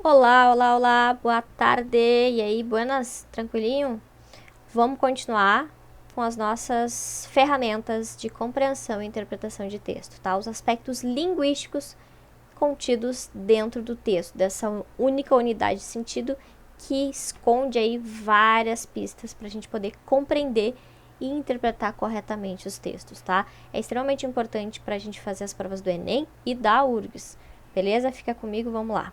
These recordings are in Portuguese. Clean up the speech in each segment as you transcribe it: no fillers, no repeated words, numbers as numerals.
Olá, olá, olá, boa tarde. E aí, buenas? Tranquilinho? Vamos continuar com as nossas ferramentas de compreensão e interpretação de texto, tá? Os aspectos linguísticos contidos dentro do texto, dessa única unidade de sentido que esconde aí várias pistas para a gente poder compreender e interpretar corretamente os textos, tá? É extremamente importante para a gente fazer as provas do Enem e da URGS, beleza? Fica comigo, vamos lá.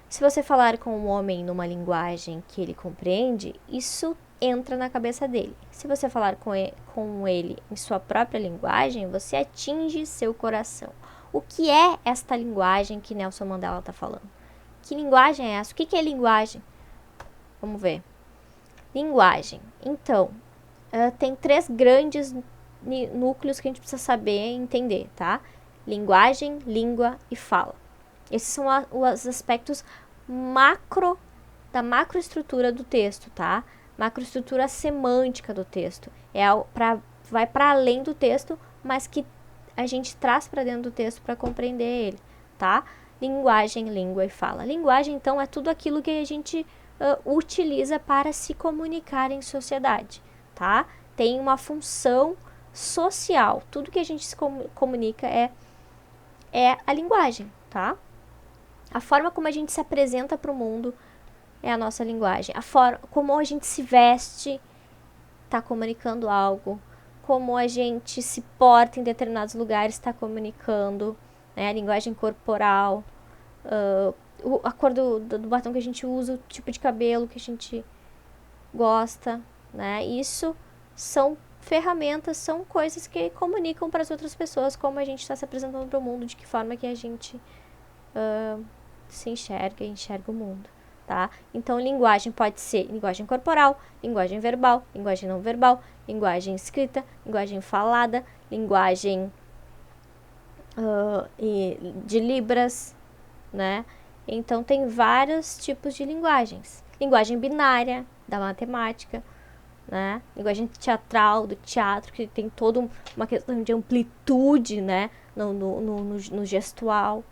Se você falar com um homem numa linguagem que ele compreende, isso entra na cabeça dele. Se você falar com ele em sua própria linguagem, você atinge seu coração. O que é esta linguagem que Nelson Mandela está falando? Que linguagem é essa? O que é linguagem? Vamos ver. Linguagem. Então, tem três grandes núcleos que a gente precisa saber e entender, tá? Linguagem, língua e fala. Esses são os aspectos da macroestrutura do texto, tá? Macroestrutura semântica do texto. Vai para além do texto, mas que a gente traz para dentro do texto para compreender ele, tá? Linguagem, língua e fala. Linguagem, então, é tudo aquilo que a gente utiliza para se comunicar em sociedade, tá? Tem uma função social. Tudo que a gente se comunica é a linguagem, tá? A forma como a gente se apresenta para o mundo é a nossa linguagem. A forma como a gente se veste está comunicando algo. Como a gente se porta em determinados lugares está comunicando, né? A linguagem corporal, a cor do batom que a gente usa, o tipo de cabelo que a gente gosta, né? Isso são ferramentas, são coisas que comunicam para as outras pessoas como a gente está se apresentando para o mundo, de que forma que a gente se enxerga o mundo, tá? Então, linguagem pode ser linguagem corporal, linguagem verbal, linguagem não verbal, linguagem escrita, linguagem falada, linguagem de libras, né? Então, tem vários tipos de linguagens. Linguagem binária, da matemática, né? Linguagem teatral, do teatro, que tem toda uma questão de amplitude, né? No gestual.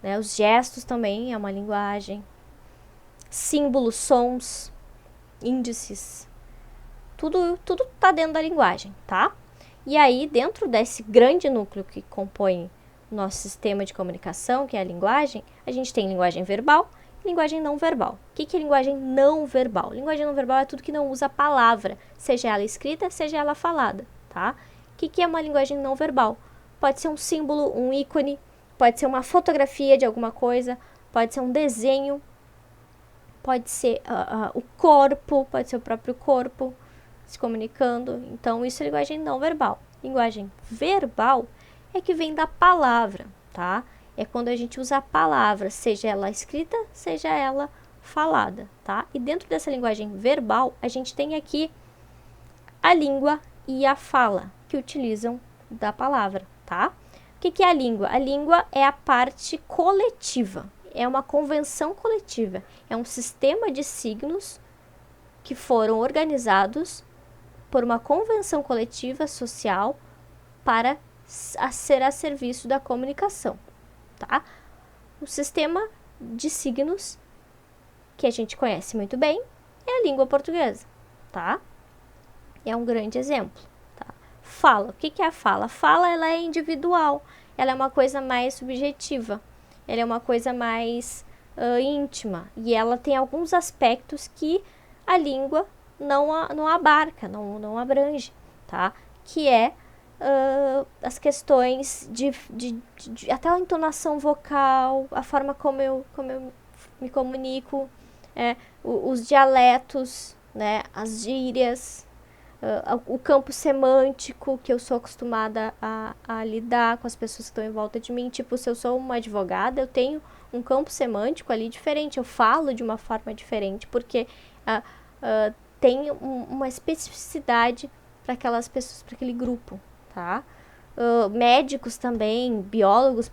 Né? Os gestos também é uma linguagem. Símbolos, sons, índices. Tudo tá dentro da linguagem, tá? E aí, dentro desse grande núcleo que compõe o nosso sistema de comunicação, que é a linguagem, a gente tem linguagem verbal e linguagem não verbal. O que é linguagem não verbal? Linguagem não verbal é tudo que não usa a palavra, seja ela escrita, seja ela falada, tá? O que é uma linguagem não verbal? Pode ser um símbolo, um ícone, pode ser uma fotografia de alguma coisa, pode ser um desenho, pode ser o corpo, pode ser o próprio corpo se comunicando. Então, isso é linguagem não verbal. Linguagem verbal é que vem da palavra, tá? É quando a gente usa a palavra, seja ela escrita, seja ela falada, tá? E dentro dessa linguagem verbal, a gente tem aqui a língua e a fala, que utilizam da palavra, tá? O que é a língua? A língua é a parte coletiva, é uma convenção coletiva, é um sistema de signos que foram organizados por uma convenção coletiva social para ser a serviço da comunicação, tá? O sistema de signos que a gente conhece muito bem é a língua portuguesa, tá? É um grande exemplo. Fala. O que é a fala? Fala, ela é individual. Ela é uma coisa mais subjetiva. Ela é uma coisa mais íntima. E ela tem alguns aspectos que a língua não abarca, não abrange, tá? Que é as questões de até a entonação vocal, a forma como eu me comunico, os dialetos, né? As gírias, o campo semântico que eu sou acostumada a lidar com as pessoas que estão em volta de mim. Tipo, se eu sou uma advogada, eu tenho um campo semântico ali diferente, eu falo de uma forma diferente, porque tem uma especificidade para aquelas pessoas, para aquele grupo, tá? Médicos também, biólogos,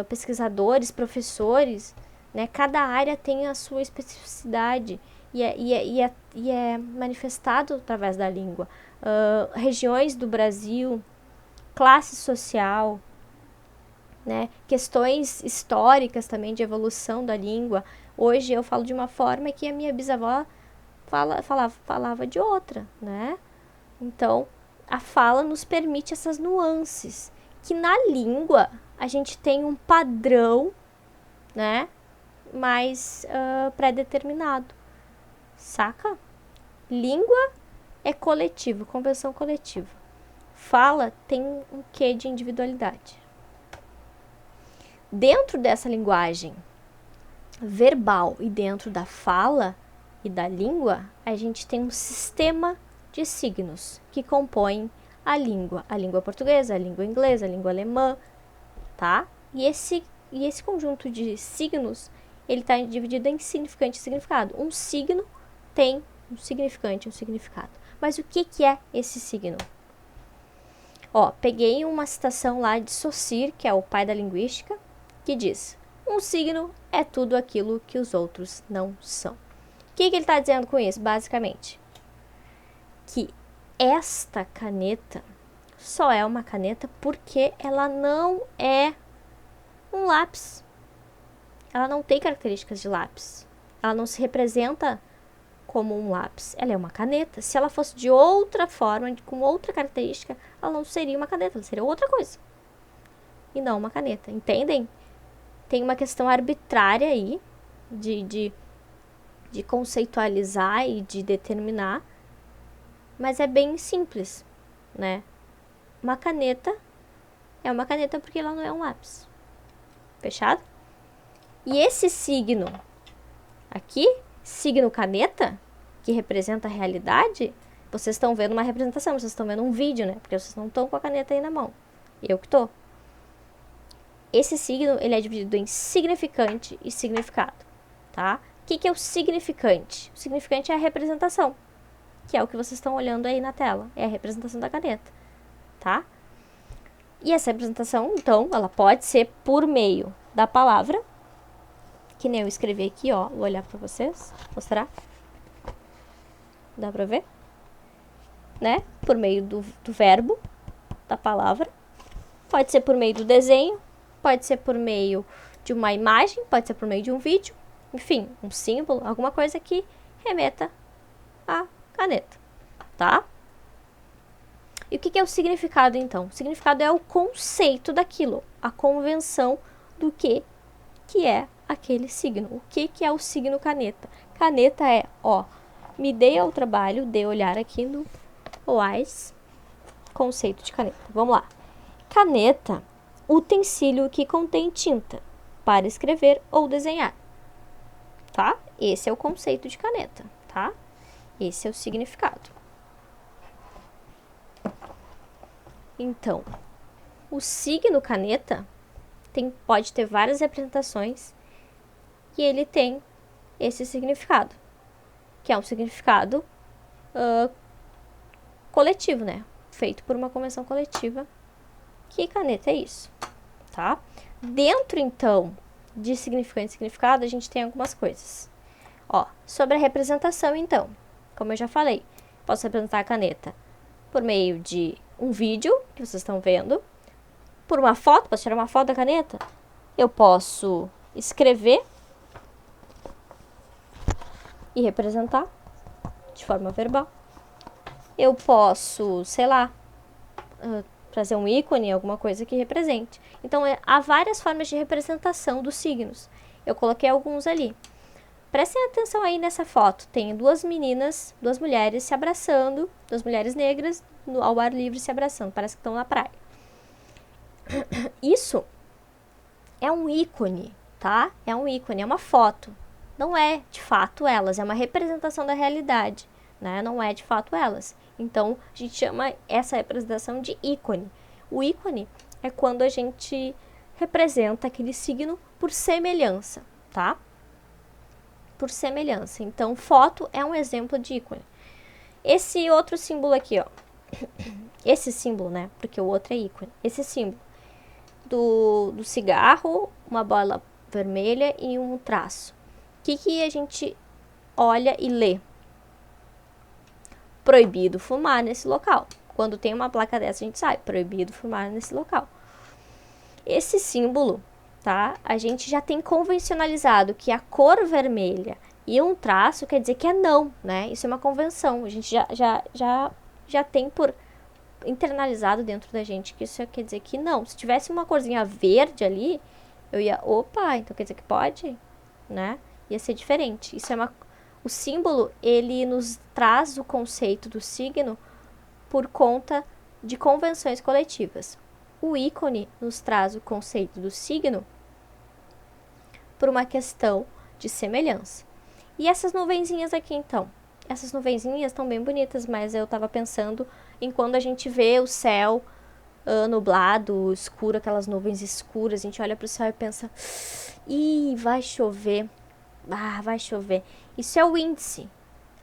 pesquisadores, professores, né? Cada área tem a sua especificidade e é manifestado através da língua. Regiões do Brasil, classe social, né? Questões históricas também de evolução da língua. Hoje eu falo de uma forma que a minha bisavó falava de outra, né? Então, a fala nos permite essas nuances, que na língua a gente tem um padrão, né, mais pré-determinado, saca? Língua é coletivo, convenção coletiva. Fala tem um quê de individualidade. Dentro dessa linguagem verbal e dentro da fala e da língua, a gente tem um sistema de signos que compõem a língua portuguesa, a língua inglesa, a língua alemã, tá? E esse conjunto de signos, ele está dividido em significante e significado. Um signo tem um significante e um significado. Mas o que é esse signo? Ó, peguei uma citação lá de Saussure, que é o pai da linguística, que diz: um signo é tudo aquilo que os outros não são. O que ele está dizendo com isso, basicamente? Que esta caneta só é uma caneta porque ela não é um lápis. Ela não tem características de lápis. Ela não se representa como um lápis. Ela é uma caneta. Se ela fosse de outra forma, com outra característica, ela não seria uma caneta, ela seria outra coisa. E não uma caneta. Entendem? Tem uma questão arbitrária aí de conceitualizar e de determinar, mas é bem simples, né? Uma caneta é uma caneta porque ela não é um lápis. Fechado? E esse signo aqui, signo caneta, que representa a realidade, vocês estão vendo uma representação, vocês estão vendo um vídeo, né? Porque vocês não estão com a caneta aí na mão. Eu que tô. Esse signo, ele é dividido em significante e significado, tá? O que é o significante? O significante é a representação, que é o que vocês estão olhando aí na tela. É a representação da caneta, tá? E essa representação, então, ela pode ser por meio da palavra, que nem eu escrevi aqui, ó. Vou olhar pra vocês, mostrar. Dá pra ver? Né? Por meio do verbo, da palavra. Pode ser por meio do desenho, pode ser por meio de uma imagem, pode ser por meio de um vídeo. Enfim, um símbolo, alguma coisa que remeta à caneta, tá? E o que é o significado, então? O significado é o conceito daquilo, a convenção do que é aquele signo. O que é o signo caneta? Caneta é, ó, me dei ao trabalho de olhar aqui no WISE, conceito de caneta. Vamos lá. Caneta, utensílio que contém tinta para escrever ou desenhar, tá? Esse é o conceito de caneta, tá? Esse é o significado. Então, o signo caneta pode ter várias representações e ele tem esse significado, que é um significado coletivo, né? Feito por uma convenção coletiva, que caneta é isso, tá? Dentro, então, de significante e significado, a gente tem algumas coisas. Ó, sobre a representação, então, como eu já falei, posso representar a caneta por meio de um vídeo, que vocês estão vendo, por uma foto, posso tirar uma foto da caneta, eu posso escrever e representar de forma verbal. Eu posso, sei lá, trazer um ícone, alguma coisa que represente. Então, há várias formas de representação dos signos. Eu coloquei alguns ali. Prestem atenção aí nessa foto. Tem duas meninas, duas mulheres se abraçando, duas mulheres negras ao ar livre se abraçando. Parece que estão na praia. Isso é um ícone, tá? É um ícone, é uma foto. Não é de fato elas, é uma representação da realidade, né? Não é de fato elas. Então, a gente chama essa representação de ícone. O ícone é quando a gente representa aquele signo por semelhança, tá? Por semelhança. Então, foto é um exemplo de ícone. Esse outro símbolo aqui, ó. Esse símbolo, né? Porque o outro é ícone. Esse símbolo do cigarro, uma bola vermelha e um traço. O que a gente olha e lê? Proibido fumar nesse local. Quando tem uma placa dessa, a gente sabe, proibido fumar nesse local. Esse símbolo, tá? A gente já tem convencionalizado que a cor vermelha e um traço quer dizer que é não, né? Isso é uma convenção. A gente já tem por internalizado dentro da gente que isso quer dizer que não. Se tivesse uma corzinha verde ali, eu ia, opa, então quer dizer que pode, né? Ia ser diferente. Isso é o símbolo, ele nos traz o conceito do signo por conta de convenções coletivas. O ícone nos traz o conceito do signo por uma questão de semelhança. E essas nuvenzinhas aqui, então? Essas nuvenzinhas estão bem bonitas, mas eu estava pensando em quando a gente vê o céu nublado, escuro, aquelas nuvens escuras, a gente olha para o céu e pensa, ih, vai chover. Ah, vai chover. Isso é o índice.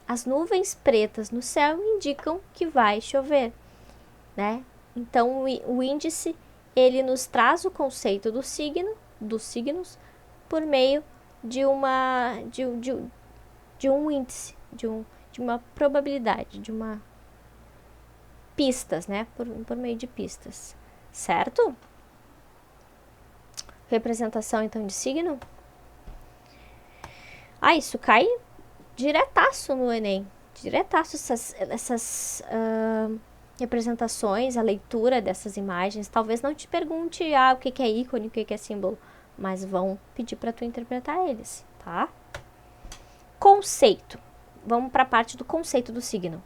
As nuvens pretas no céu indicam que vai chover, né? Então, o índice, ele nos traz o conceito do signo, dos signos, por meio de um índice, de uma probabilidade, de uma pistas, né? Por meio de pistas, certo? Representação, então, de signo. Ah, isso cai diretaço no Enem. Diretaço essas representações, a leitura dessas imagens. Talvez não te pergunte o que é ícone, o que é símbolo, mas vão pedir para tu interpretar eles, tá? Conceito. Vamos para a parte do conceito do signo.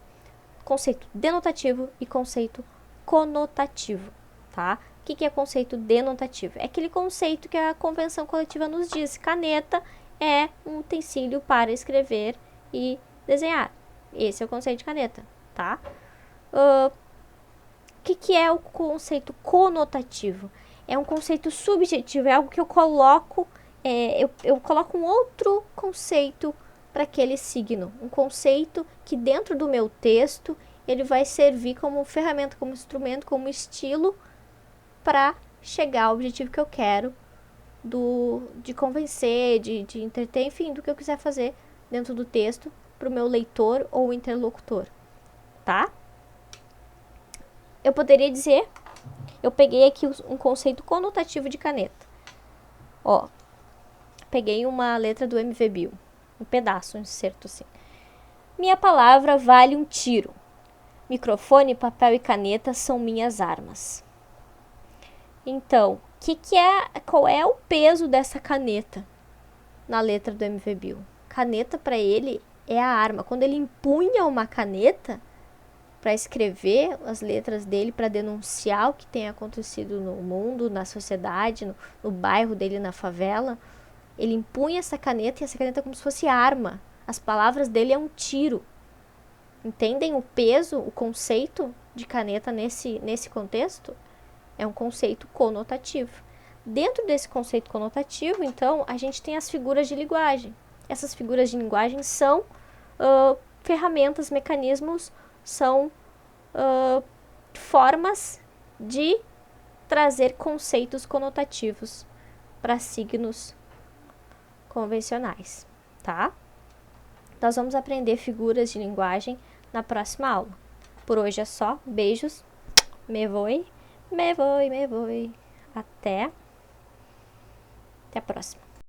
Conceito denotativo e conceito conotativo, tá? O que é conceito denotativo? É aquele conceito que a convenção coletiva nos diz. Caneta é um utensílio para escrever e desenhar. Esse é o conceito de caneta, tá? O que é o conceito conotativo? É um conceito subjetivo, é algo que eu coloco, eu coloco um outro conceito para aquele signo. Um conceito que dentro do meu texto, ele vai servir como ferramenta, como instrumento, como estilo para chegar ao objetivo que eu quero de convencer, de entreter, enfim, do que eu quiser fazer dentro do texto para o meu leitor ou interlocutor, tá? Eu poderia dizer, eu peguei aqui um conceito conotativo de caneta. Ó, peguei uma letra do MV Bill, um pedaço, um excerto assim. Minha palavra vale um tiro. Microfone, papel e caneta são minhas armas. Então, qual é o peso dessa caneta na letra do MV Bill? Caneta para ele é a arma. Quando ele empunha uma caneta para escrever as letras dele, para denunciar o que tem acontecido no mundo, na sociedade, no bairro dele, na favela, ele empunha essa caneta e essa caneta é como se fosse arma. As palavras dele é um tiro. Entendem o peso, o conceito de caneta nesse contexto? É um conceito conotativo. Dentro desse conceito conotativo, então, a gente tem as figuras de linguagem. Essas figuras de linguagem são ferramentas, mecanismos, são formas de trazer conceitos conotativos para signos convencionais, tá? Nós vamos aprender figuras de linguagem na próxima aula. Por hoje é só. Beijos. Me voe. Até a próxima.